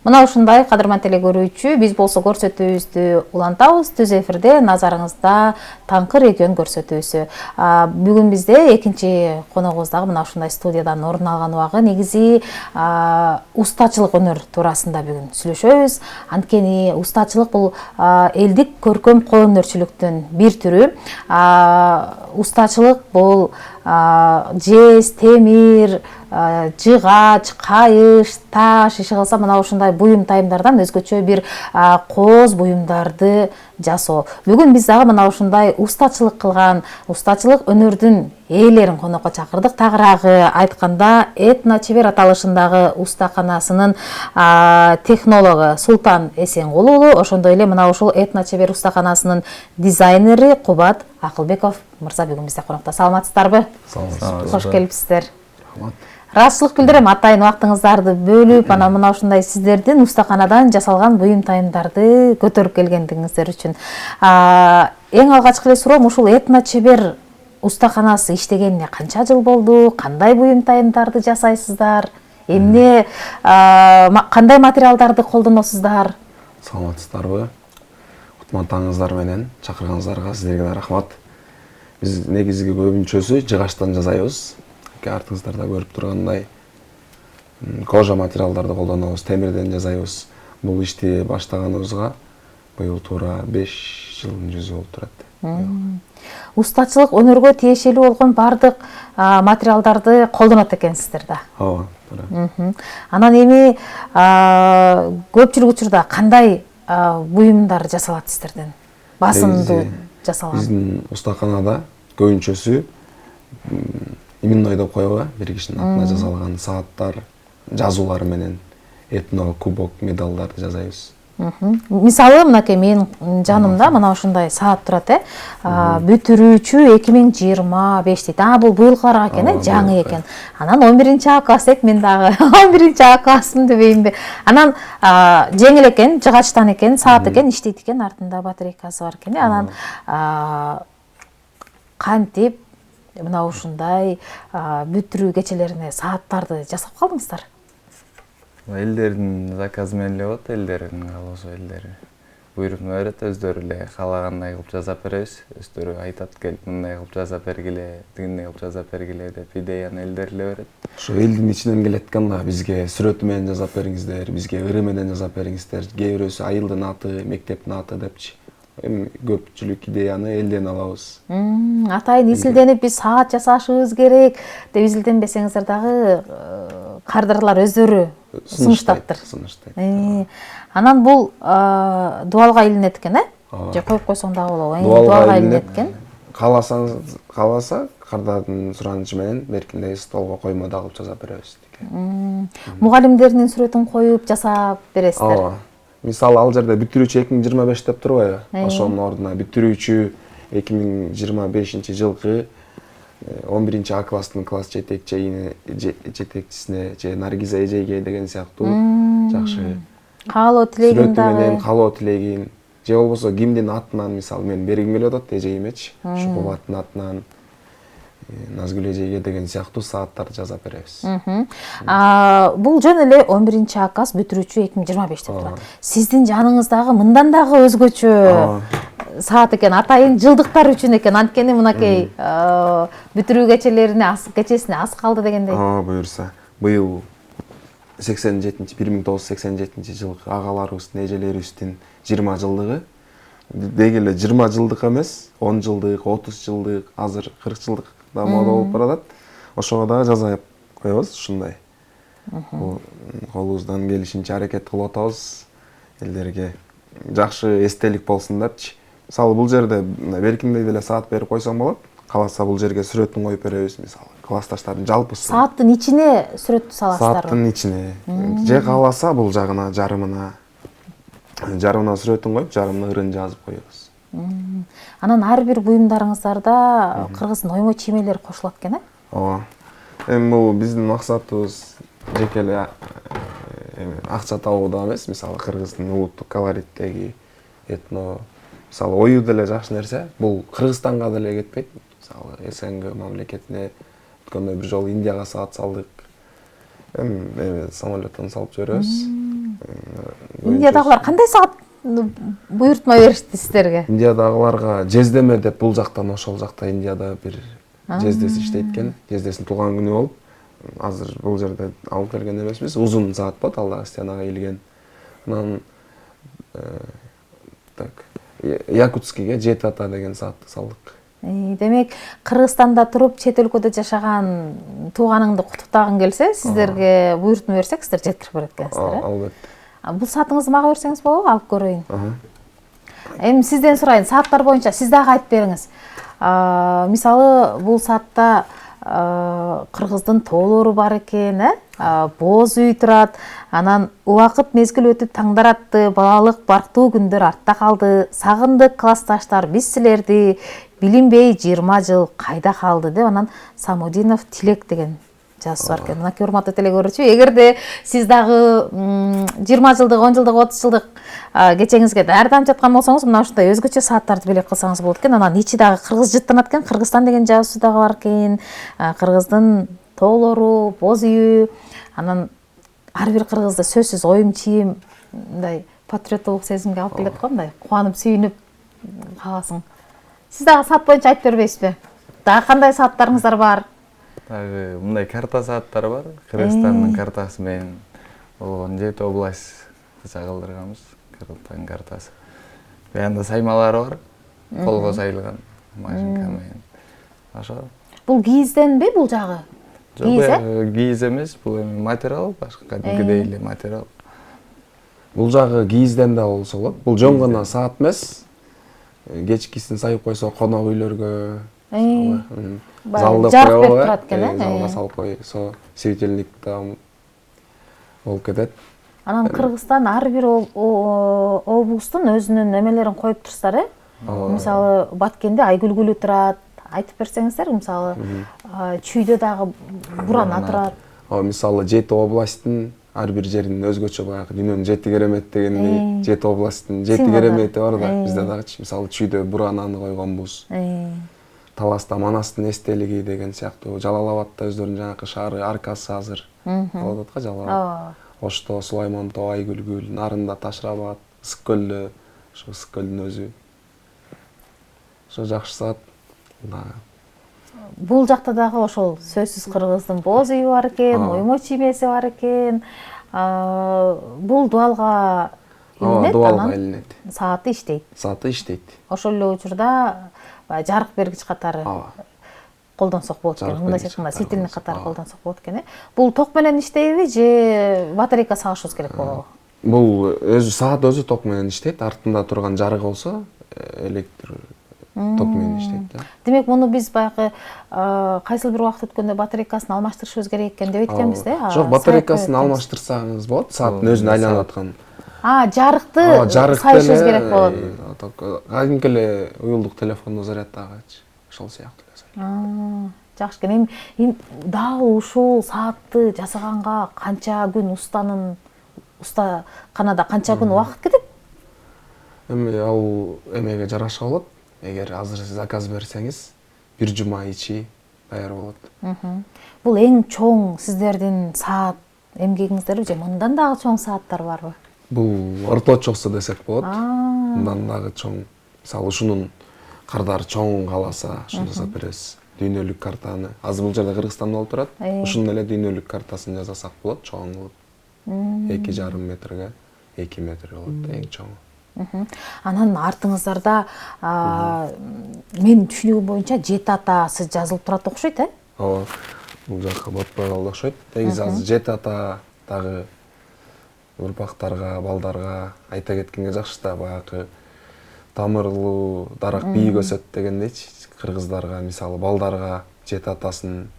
Мына ушундай кадырман теле көрүүчү, биз болсо көрсөтүүбүздү улантабыз. Түз эфирде назарыңызда таңкы регион көрсөтүүсү. Бүгүн бизде экинчи коногубуз дагы мына ушундай студиядан орун алган убагы. Негизи устачылык өнөр туурасында бүгүн сүйлөшөбүз. Анткени устачылык бул элдик көркөм кол өнөрчүлүктүн бир түрү. Устачылык бул жез, темир, жыгач, кайыш, таш, иши калса мына ушундай буюм тайымдардан өзгөчө бир кооз буюмдарды жасоо. Бүгүн биз дагы мына ушундай устачылык кылган, устачылык өнөрдүн ээлерин конокко чакырдык. Тагыраагы айтканда Этно чебер аталышындагы устаканасынын технологу Султан Эсенкул уулу, ошондой эле мына ушул Этно чебер устаканасынын дизайнери Кубат Акылбеков мырза бүгүн бизде конокто. Саламатсыздарбы? Саламатсызбы. Кош келипсиздер. Ыраазычылык билдирем, атайын убактыңыздарды бөлүп, анан мына ушундай сиздердин устаканадан жасалган буюм тайымдарды көтөрүп келгендигиңиздер үчүн. Эң алгачкы эле суроом, ушул Этно чебер устаканасы иштегенине канча жыл болду? Кандай буюм тайымдарды жасайсыздар? Эмне, кандай материалдарды колдоносуздар? Саламатсыздарбы? Кутмандыгыңыздар менен чакырганыңыздарга сиздерге да рахмат. Биз негизги көбүнчөсү жыгачтан жасайбыз. Артыңыздарда көрүп тургандай кожа материалдарды колдонобуз, темирден жасайбыз. Бул ишти баштаганыбызга быйыл туура 5 жылдын жүзү болуп турат. Устачылык өнөргө тиешелүү болгон бардык материалдарды колдонот экенсиздер да. Ооба, туура. Анан эми көпчүлүк учурда кандай буюмдар жасалат сиздерден? Басымдуу жасалган. Биздин устаканада көбүнчөсү именной деп коебу, бир кишинин атына жасалган сааттар, жазуулар менен этно кубок медалдарды жасайбыз. Мисалы, мынакей менин жанымда мына ушундай саат турат, бүтүрүүчү 2025 дейт. Бул быйылкыга экен, жаңы экен. Анан 11 класс дейт, мен дагы 11 классмын дебейинби. Анан жеңил экен, жыгачтан экен, саат экен, иштейт экен, артында батарейкасы бар экен. Анан кантип мына ушундай бүтүрүү кечелерине сааттарды жасап калдыңыздар? Элдердин заказы менен эле болот, элдердин каалоосу, элдер буйрукту берет, өздөрү эле каалагандай кылып жасап беребиз. Өздөрү айтат, келип мындай кылып жасап бергиле, тигиндей кылып жасап бергиле деп идеяны элдер эле берет. Ошо элдин ичинен келет экен да, бизге сүрөтү менен жасап бериңиздер, бизге ыры менен жасап бериңиздер. Кээ бирөөсү айылдын аты, мектептин аты депчи. Эми көпчүлүк идеяны элден алабыз. Атайын изилденип биз саат жасашыбыз керек деп изилденбесеңиздер дагы кардарлар өздөрү сунуштаптыр. Анан бул дуалга илинет экен, же коюп койсоң дагы болобу? Дуалга илинет экен. Кааласа, кардардын суранычы менен беркиндей столго коймодо алып жасап беребиз. Мугалимдердин сүрөтүн коюп жасап бересиздер. Ооба. Мисалы, ал жерде бүтүрүүчү 2025 деп турбайбы? Ошонун ордуна бүтүрүүчү 2025 жылкы 11 А класстын класс жетекчисине же Наргиза эжейге деген сыяктуу жакшы каалоо тилегин сүрөтү менен каалоо тилегин, же болбосо кимдин атынан, мисалы мен бергим келип атат эжейимечи, ушу Кубаттын атынан Назгүл эжейге деген сыяктуу сааттарды жасап беребиз. Бул жөн эле 11 А класс бүтүрүүчү 2025 деп турат. Сиздин жаныңыздагы мындан дагы өзгөчө саат экен, атайын жылдыктар үчүн экен. Анткени мынакей бүтүрүү кечесине аз калды дегендей. Буюрса. Быйыл 1987 жылкы агаларыбыздын, эжелерибиздин 20 жылдыгы. Деги эле 20 жылдык эмес, 10 жылдык, 30 жылдык, азыр 40 жылдык да мода болуп баратат. Ошого дагы жасап коебуз ушундай. Колубуздан келишинче аракет кылып атабыз. Элдерге жакшы эстелик болсун депчи. Мисалы, бул жерде беркиндей деле саат берип койсоң болот. Каласа бул жерге сүрөтүн коюп беребиз, мисалы. Классташтардын жалпысы. Сааттын ичине сүрөт саласыздарбы? Сааттын ичине. Же каласа бул жагына, жарымына сүрөтүн коюп, жарымына ырын жазып коебуз. Анан ар бир буюмдарыңыздарда кыргыздын оймо чиймелери кошулат экен, Ооба. Эми бул биздин максатыбыз жеке эле акча табуу да эмес, мисалы кыргыздын улуттук колориттеги этно, мисалы ою деле жакшы нерсе. Бул Кыргызстанга деле кетпейт. Мисалы СНГ мамлекетине өткөндө бир жолу Индияга саат салдык. Эми самолеттон салып жиберебиз. Индиядагылар кандай саат буйртма беришти сиздерге? Индиядагыларга жездеме деп бул жактан ошол жакта Индияда бир жездеси иштейт экен. Жездесинин туулган күнү болуп, азыр бул жерде алып келген эмеспиз. Узун саат болот, ал дагы стенага ийилген. Анан так, Якутскийге Жетата деген саатты салдык. Демек, Кыргызстанда туруп, чет өлкөдө жашаган тууганыңды куттуктагың келсе, сиздерге буйртма берсек, сиздер жеткирип берет экенсиздер, Албетте. Бул саатыңызды мага берсеңиз болобу? Алып көрөйүн. Эми сизден сурайын, сааттар боюнча сиз дагы айтып бериңиз. Мисалы, бул саатта кыргыздын тоолору бар экен, боз үй турат, анан убакыт мезгил өтүп таңдар атты, балалык барктуу күндөр артта калды, сагындык классташтар, биз силерди, билинбей 20 жыл кайда калды деп анан Самудинов Тилек деген жазуу бар экен. Мынакей урматтуу теле көрүүчү, эгерде сиз дагы 20 жылдык, 10 жылдык, 30 жылдык кечеңизге даярданып жаткан болсоңуз, мына ушундай өзгөчө сааттарды белек кылсаңыз болот экен. Анан ичи дагы кыргыз жыттанат экен, Кыргызстан деген жазуусу дагы бар экен. Кыргыздын тоолору, боз үйү, анан ар бир кыргызды сөзсүз оюм чийим, мындай патриоттук сезимге алып келет го, мындай кубанып, сүйүнүп каласың. Сиз дагы саат боюнча айтып бербейсизби? Дагы кандай сааттарыңыздар бар? Дагы мындай карта сааттар бар. Кыргызстандын картасы менен болгон 7 область чагылдырганбыз. Кыргызстандын картасы. Аянда саймалары бар. Колго сайылган машинка менен. Ошо. Бул кийизденби бул жагы? Жок, кийиз эмес, бул эми материал, башка кадимгидей эле материал. Бул жагы кийизден да болсо болот. Бул жөн гана саат эмес. Кечкисин сайып койсо конок үйлөргө, залда жарык берип турат экен, залга салып койсо, светильник да болуп кетет. Анан Кыргызстан ар бир облустун өзүнүн эмелерин коюп турсуздар, Мисалы, Баткенде Айгүлгүлү турат. Айтып берсеңиздер, мисалы, Чүйдө дагы Бурана турат. Мисалы, 7 областтын ар бир жеринин өзгөчө баягы дүйнөнүн 7 керемет дегендей 7 областтын 7 керемети бар да. Бизде дагычы, мисалы, Чүйдө Бурананы койгонбуз. Таласта Манастын эстелиги деген сыяктуу, Жалал-Абадта өздөрүнүн жанакы шаары Аркасы азыр болуп атат го, Жалал-Абад. Ошто Сулайман Тоо, Айгүлгүл, Нарында Ташрабад, Ысык көлдө, ошо Ысык көлдүн өзү. Ошо жакшы саат. Бул жакта дагы ошол сөзсүз кыргыздын боз үйү бар экен, оймо чиймеси бар экен. Бул дуалга илинет, анан сааты иштейт. Сааты иштейт. Ошол эле учурда жарык бергич катары колдонсок болот экен. Мындай айтканда светильник катары колдонсок болот экен. Бул ток менен иштейби же батарейка салышыбыз керек болобу? Бул өзү саат өзү ток менен иштейт. Артында турган жарык болсо электр ток менен иштейт. Демек, муну биз баягы кайсыл бир убакыт өткөндө батарейкасын алмаштырышыбыз керек экен деп айтканбыз да? Жок, батарейкасын алмаштырсаңыз болот, сааттын өзүнө айланып аткан. Жарыкты сайышыбыз керек болот. Кадимки эле уюлдук телефонду зарядтагычы, ошол сыяктуу эле. Жакшы экен. Эми дал ушул саатты жасаганга канча күн устаканада канча күн убакыт кетет? Эми ал эмеге жараша болот. Эгер азыр заказ берсеңиз, 1 жума ичи даяр болот. Бул эң чоң сиздердин саат эмгегиңиздерби же мындан дагы чоң сааттар барбы? Бул орточосу десек болот. Мындан дагы чоң. Мисалы, ушунун кардары чоң каласа, ушуну жасап беребиз. Дүйнөлүк картаны. Азыр бул жерде Кыргызстанда болуп турат. Ушунун эле дүйнөлүк картасын жасасак болот, чоң кылып. 2,5 метрге 2 метр болот, эң чоңу. Анан артыңыздарда мен түшүнүгүм боюнча Жетатасы жазылып турат окшойт, Ооба. Бул жакка батпай калды окшойт. Негизи азыр Жетата дагы урпактарга, балдарга айта кеткенге жакшы да, баягы тамырлуу дарак бийик өсөт дегендейчи. Кыргыздарга, мисалы, балдарга Жетатасын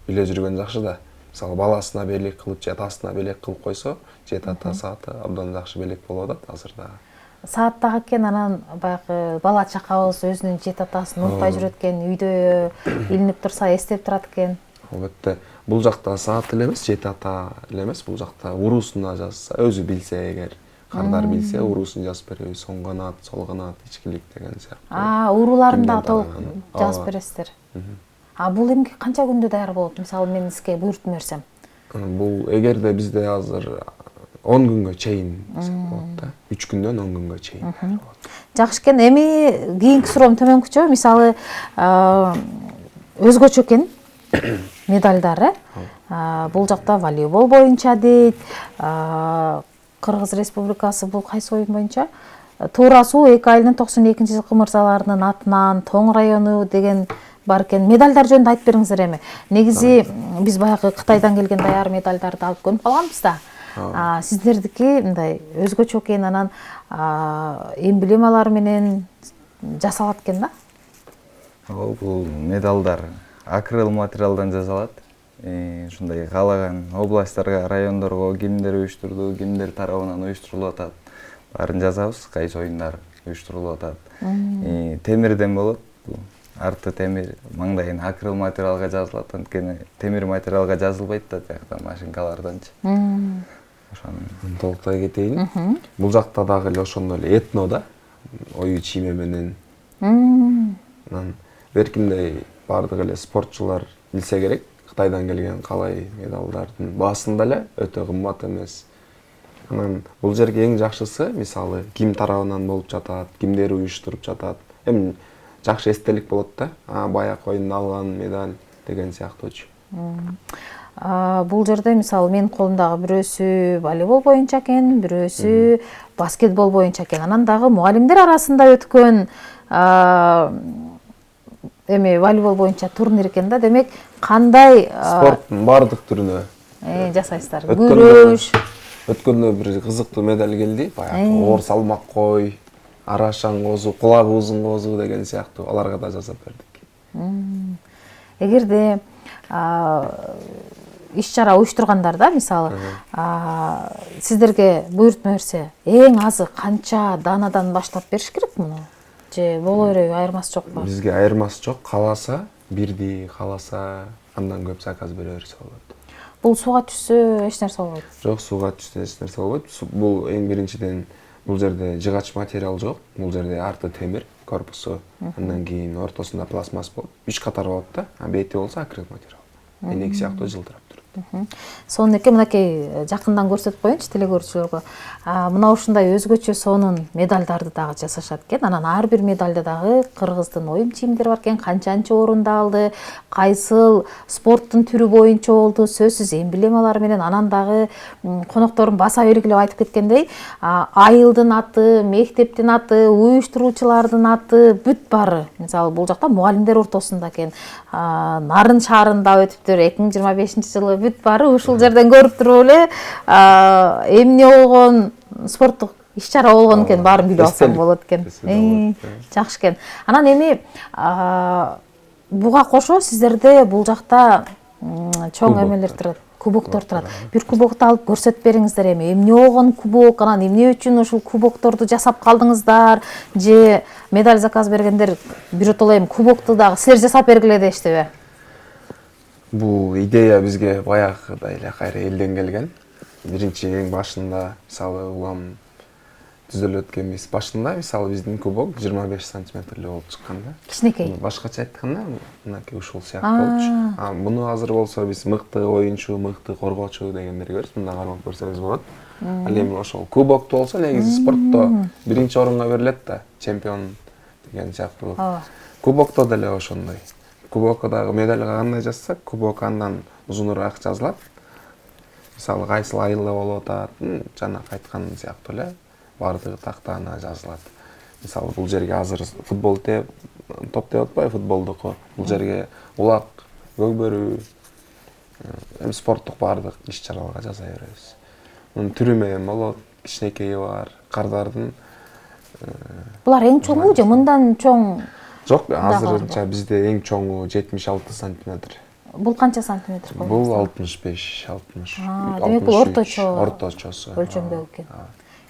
биле жүргөн жакшы да. Мисалы, баласына белек кылып, жетасына белек кылып койсо, Жетата сааты абдан жакшы белек болуп атат азыр дагы. Саат дагы экен, анан баягы бала чакабыз өзүнүн Жетатасын унутпай жүрөт экен, үйдө илинип турса эстеп турат экен. Албетте, бул жакта саат эле эмес, Жетата эле эмес, бул жакта уруусуна жазса, өзү билсе эгер, кардар билсе, уруусун жазып беребиз, оң канат, сол канат, ичкилик деген сыяктуу. Урууларын дагы толук жазып бересиздер. Бул эмгек канча күндө даяр болот? Мисалы, мен сизге буйртма берсем. Бул эгерде бизде азыр 10 күнгө чейин болот да. 3 күндөн 10 күнгө чейин. Жакшы экен. Эми кийинки суроом төмөнкүчө. Мисалы, өзгөчө экен медалдары. Бул жакта волейбол боюнча дейт. Кыргыз Республикасы бул кайсы оюн боюнча? Туура суу 2 айылдын 92-жылкы мырзаларынын атынан Тоң району деген бар экен. Медалдар жөнүндө айтып бериңиздер эми. Негизи биз баягы Кытайдан келген даяр медалдарды алып көнүп калганбыз да. Сиздердики мындай өзгөчө экен, анан эмблемалар менен жасалат экен да? Бул медалдар акрил материалдан жасалат. Ушундай каалаган областтарга, райондорго кимдер уюштурду, кимдер тарабынан уюштурулуп атат. Баарын жазабыз, кайсы оюндар уюштурулуп атат. Темирден болот. Арты темир, маңдайын акрил материалга жазылат. Анткени темир материалга жазылбайт да жакта машинкаларданчы. Ошону Толуктай кетейин. Бул жакта дагы эле ошондой эле этно да. Ою чийме менен. Анан беркимдей бардык эле спортчулар билсе керек. Кытайдан келген калай медалдардын баасын деле өтө кымбат эмес. Анан бул жерге эң жакшысы, мисалы, ким тарабынан болуп жатат, кимдер уюштуруп жатат. Эми жакшы эстелик болот да. Баягы оюнда алган медаль деген сыяктуучу. Бул жерде мисалы менин колумдагы бирөөсү волейбол боюнча экен, бирөөсү баскетбол боюнча экен. Анан дагы мугалимдер арасында өткөн эми волейбол боюнча турнир экен да. Демек, кандай спорттун бардык түрүнө жасайсыздар? Күрөш. Өткөндө бир кызыктуу медаль келди. Баягы оор салмак кой, арашаң козу, кулагы узун козу деген сыяктуу аларга да жасап бердик. Эгерде иш-чара уюштургандарда, мисалы, сиздерге буйртма берсе, эң азы канча данадан баштап бериш керек муну? Же боло береби, айырмасы жокпу? Бизге айырмасы жок. Кааласа, бирди, кааласа андан көп заказ бере берсе болот. Бул сууга түшсө эч нерсе болбойт? Жок, сууга түшсө эч нерсе болбойт. Бул эң биринчиден бул жерде жыгач материал жок. Бул жерде арты темир, корпусу, андан кийин ортосунда пластмасс болот. 3 катар болот да. Бети болсо акрил материал. Энек сыяктуу жылтырап турат. Сонун экен, мынакей жакындан көрсөтүп коеюнчу телекөрүүчүлөргө. Мына ушундай өзгөчө сонун медалдарды дагы жасашат экен. Анан ар бир медалда дагы Кыргыздын оюн чийимдери бар экен. Канчанчы орунду алды, кайсыл спорттун түрү боюнча болду, сөзсүз эмблемалар менен. Анан дагы коноктордун баса белгилеп айтып кеткендей, айылдын аты, мектептин аты, уюштуруучулардын аты бүт баары. Мисалы, бул жакта мугалимдер ортосунда экен. Нарын шаарында өтүптүр 2025-жылы бүт баары ушул жерден көрүп туруп эле эмне болгон, спорттук иш-чара болгон экен, баарын билип алсаң болот экен. Жакшы экен. Анан эми буга кошо сиздерде бул жакта чоң эмелер турат, кубоктор турат. Бир кубокту алып көрсөтүп бериңиздер эми. Эмне болгон кубок, анан эмне үчүн ушул кубокторду жасап калдыңыздар? Же медаль заказ бергендер биротоло эми кубокту дагы силер жасап бергиле дештиби? Бул идея бизге баягыдай эле кайра элден келген. Биринчи эң башында, мисалы, улам түзүлүп өткөнбүз. Башында, мисалы, биздин кубок 25 сантиметрлүү болуп чыккан да. Кичинекей. Башкача айтканда, мынакей ушул сыяктуу болчу. Муну азыр болсо биз мыкты оюнчу, мыкты коргоочу дегендерге берип, мында кармап көрсөңүз болот. Ал эми ошол кубокту болсо негизи спортто биринчи орунга берилет да, чемпион деген сыяктуу. Кубокто деле ошондой. Кубокко дагы медальга кандай жазсак, кубок андан узунураак жазылат. Мисалы, кайсыл айылда болуп атат, жана айткан сыяктуу эле бардыгы тактаана жазылат. Мисалы, бул жерге азыр футбол топ деп атпайбы, футболдуку. Бул жерге улак, көгбөрүү, спорттук бардык иш-чараларга жаза беребиз. Мунун түрү менен болот, кичинекейи бар, кардардын. Булар эң чоңу же мындан чоң? Жок, азырынча бизде эң чоңу 76 сантиметр. Бул канча сантиметр? Бул 65-60. Демек бул орточосу. Өлчөмдө экен.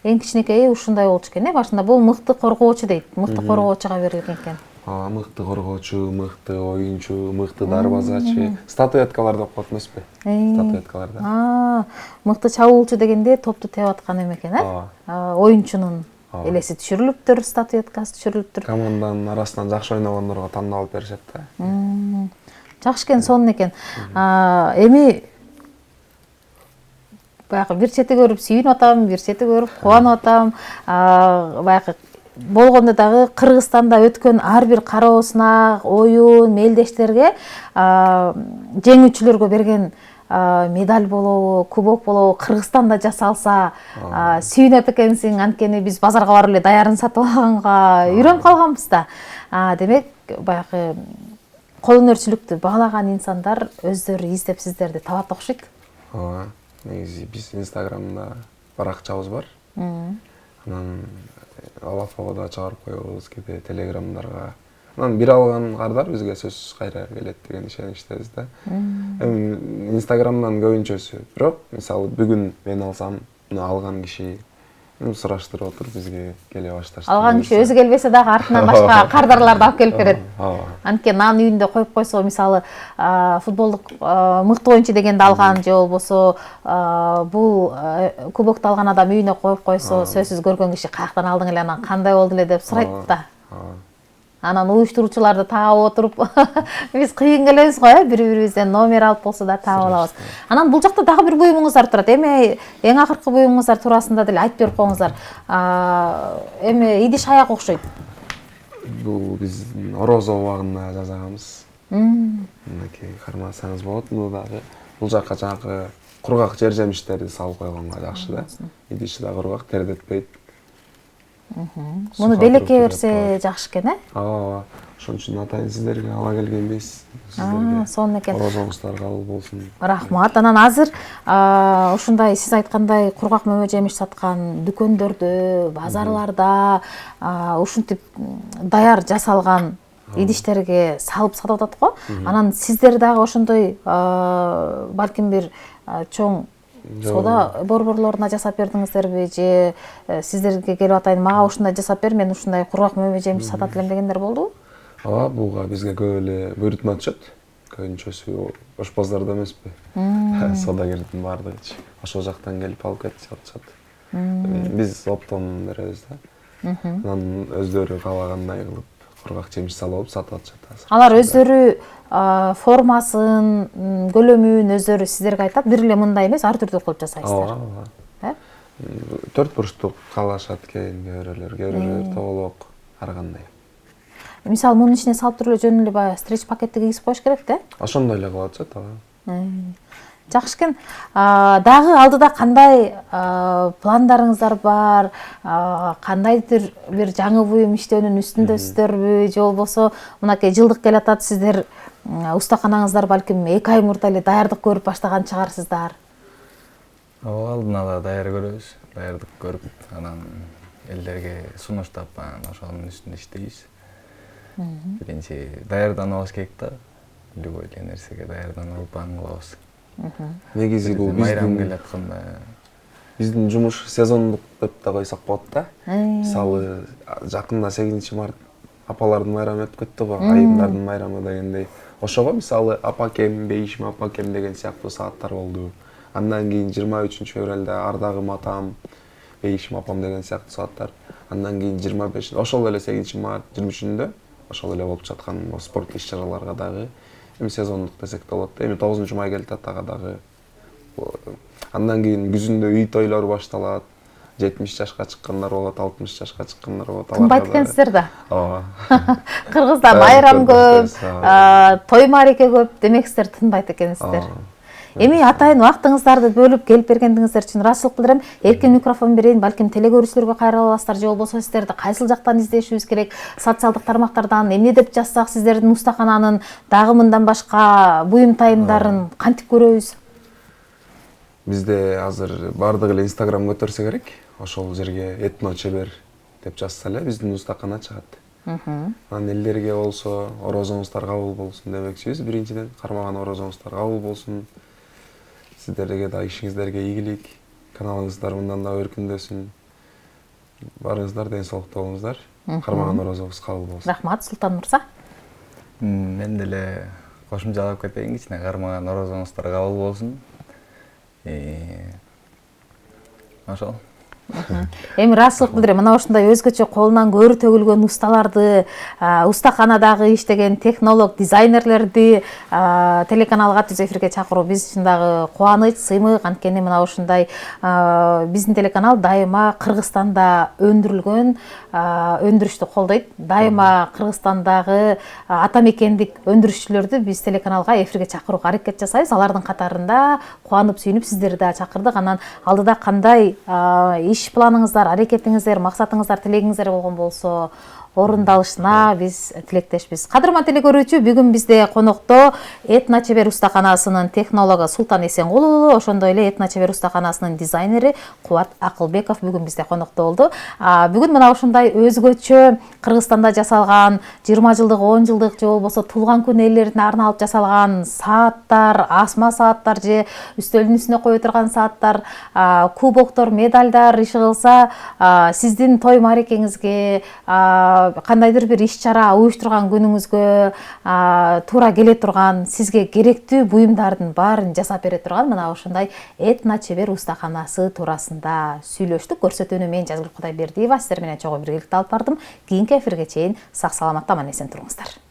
Эң кичинекейи ушундай болчу экен, башында бул мыкты коргоочу дейт. Мыкты коргоочуга берилген экен. Мыкты коргоочу, мыкты оюнчу, мыкты дарбазачы. Статуэткалар деп коет эмеспи? Статуэткаларда. Мыкты чабуулчу дегенде топту теп аткан экен, оюнчунун элеси түшүрүлүптүр, статуэткасы түшүрүлүптүр. Команданын арасынан жакшы ойногондорго тандап алып беришет да. Жакшы экен, сонун экен. Эми баягы бир чети көрүп сүйүнүп атам, бир чети көрүп кубанып атам. Баягы болгондо дагы Кыргызстанда өткөн ар бир кароосуна, оюн, мелдештерге жеңүүчүлөргө берген медаль болобу, кубок болобу Кыргызстанда жасалса сүйүнөт экенсиң. Анткени биз базарга барып эле даярын сатып алганга үйрөнүп калганбыз да. Демек баягы кол өнөрчүлүктү баалаган инсандар өздөрү издеп сиздерди табат окшойт. Ооба. Негизи биз Инстаграмда баракчабыз бар. Анан алафого да чыгарып коебуз, кээде телеграмдарга. Анан бир алган кардар бизге сөзсүз кайра келет деген ишеничтебиз да. Эми Инстаграмдан көбүнчөсү. Бирок мисалы бүгүн мен алсам, муну алган киши сураштырып отуруп бизге келе башташты. Алган киши өзү келбесе дагы артынан башка кардарларды алып келип берет. Анткени анын үйүндө коюп койсо, мисалы футболдук мыкты оюнчу дегенди алган же болбосо бул кубокту алган адам үйүнө коюп койсо, сөзсүз көргөн киши каяктан алдың эле, анан кандай болду эле деп сурайт да. Анан уюштуруучуларды таап отуруп биз кыйын келебиз го, бири-бирибизден номер алып болсо да таап алабыз. Анан бул жакта дагы бир буюмуңуздар турат. Эми эң акыркы буюмуңуздар туурасында деле айтып берип коюңуздар. Эми идиш аяк окшойт. Бул биздин орозо убагында жасаганбыз. Мынакей кармасаңыз болот. Муну дагы бул жакка жанагы кургак жер жемиштерди салып койгонго жакшы да. Идиши да кургак, тердетпейт. Муну белекке берсе жакшы экен, Ооба. Ошон үчүн атайын сиздерге ала келгенбиз. Сонун экен. Орозоңуздар кабыл болсун. Рахмат. Анан азыр ушундай сиз айткандай кургак мөмө жемиш саткан дүкөндөрдө, базарларда ушинтип даяр жасалган идиштерге салып сатып атат го. Анан сиздер дагы ошондой балким бир чоң соода борборлоруна жасап бердиңиздерби же сиздерге келип атайын, мага ушундай жасап бер, мен ушундай кургак мөмө жемиш сатат элем дегендер болдубу? Ооба, буга бизге көп эле буйрутма түшөт. Көбүнчөсү ош базарда эмеспи. Соодагердин баардыгычы ошол жактан келип алып кетип жатышат. Биз оптом беребиз да. Анан өздөрү каалагандай кылып кургак жемиш салып алып сатып атышат. Алар өздөрү формасын, көлөмүн өздөрү сиздерге айтат, бир эле мындай эмес, ар түрдүү кылып жасайсыздар. Ооба. 4 бурчтук каалашат кээ бирөөлөр тоголок, ар кандай. Мисалы, мунун ичине салып туруп эле жөн эле баягы стреч пакетти кийгизип коюш керек да? Ошондой эле кылып атышат, ооба. Жакшы экен. Дагы алдыда кандай пландарыңыздар бар? Кандайдыр бир жаңы буюм иштөөнүн үстүндөсүздөр же болбосо мынакей жылдык келатат, сиздер устаканаңыздар балким 2 ай мурда эле даярдык көрүп баштаган чыгарсыздар. Ооба, алдын ала даяр көрөбүз. Даярдык көрүп, анан элдерге сунуштап, ошонун үстүндө иштейбиз. Биринчи даярданабыз керек да. Любой эле нерсеге даярданып кылабыз. Негизи бул майрам келатканда биздин жумуш сезондук деп да койсок болот да. Мисалы, жакында 8-март апалардын майрамы өтүп кетти го, айымдардын майрамы дегендей. Ошого мисалы апакем, бейишим апакем деген сыяктуу сааттар болду. Андан кийин 23-февралда ардагым атам, бейишим апам деген сыяктуу сааттар. Андан кийин 25, ошол эле 8-март, 23-үндө ошол эле болуп жаткан спорт иш-чараларга дагы эми сезондук десек да болот. Эми 9-май келатат, ага дагы. Андан кийин күзүндө үй тойлору башталат. 70 жашка чыккандар болот, 60 жашка чыккандар болот. Тынбайт экенсиздер да. Ооба. Кыргызда майрам көп, той мареке көп, демек сиздер тынбайт экенсиздер. Эми атайын убактыңыздарды бөлүп келип бергендиңиздер үчүн ыраазычылык билдирем. Эркин микрофон берейин, балким телекөрүүчүлөргө кайрыла аласыздар же болбосо сиздерди кайсыл жактан издешибиз керек, социалдык тармактардан эмне деп жазсак сиздердин устакананын дагы мындан башка буюм тайымдарын кантип көрөбүз? Бизде азыр баардыгы эле Инстаграм көтөрсө керек. Ошол жерге этно чебер деп жазса эле биздин устакана чыгат. Анан элдерге болсо орозоңуздар кабыл болсун демекчибиз. Биринчиден кармаган орозоңуздар кабыл болсун. Сиздерге да ишиңиздерге ийгилик, каналыңыздар мындан да өркүндөсүн. Барыңыздар, ден соолукта болуңуздар. Кармаган орозобуз кабыл болсун. Рахмат, Султан Мырза. Мен деле кошумчалап кетейин, кичине кармаган орозоңуздар кабыл болсун. Ошол. Эми ыраазычылык билдирем, мына ушундай өзгөчө колунан көрү төгүлгөн усталарды, устаканадагы иштеген технолог, дизайнерлерди телеканалга түз эфирге чакыруу биз үчүн дагы кубаныч, сыймык. Анткени мына ушундай биздин телеканал дайыма Кыргызстанда өндүрүлгөн өндүрүштү колдойт. Дайыма Кыргызстандагы ата мекендик өндүрүшчүлөрдү биз телеканалга эфирге чакырууга аракет жасайбыз. Алардын катарында кубанып, сүйүнүп сиздерди да чакырдык. Анан алдыда кандай иш планыңыздар, аракетиңиздер, максатыңыздар, тилегиңиздер болгон болсо орундалышына биз тилектешпиз. Кадырман телекөрүүчү, бүгүн бизде конокто Этно чебер устаканасынын технологу Султан Эсенкулу, ошондой эле Этно чебер устаканасынын дизайнери Кубат Акылбеков бүгүн бизде конокто болду. Бүгүн мына ушундай өзгөчө Кыргызстанда жасалган 20 жылдык, 10 жылдык же болбосо туулган күн ээлерине арналып жасалган сааттар, асма сааттар же үстөлдүн үстүнө кое турган сааттар, кубоктор, медальдар иши кылса, сиздин той маарекеңизге, кандайдыр бир иш чара уюштурган күнүңүзгө туура келе турган, сизге керектүү буюмдардын баарын жасап бере турган мына ушундай Этно чебер устаканасы туурасында сүйлөштүк. Көрсөтүүнү мен Жазгүл Кудайбердиева сиздер менен чогуу биргеликте алып бардым. Кийинки эфирге чейин сак саламатта аман эсен туруңуздар.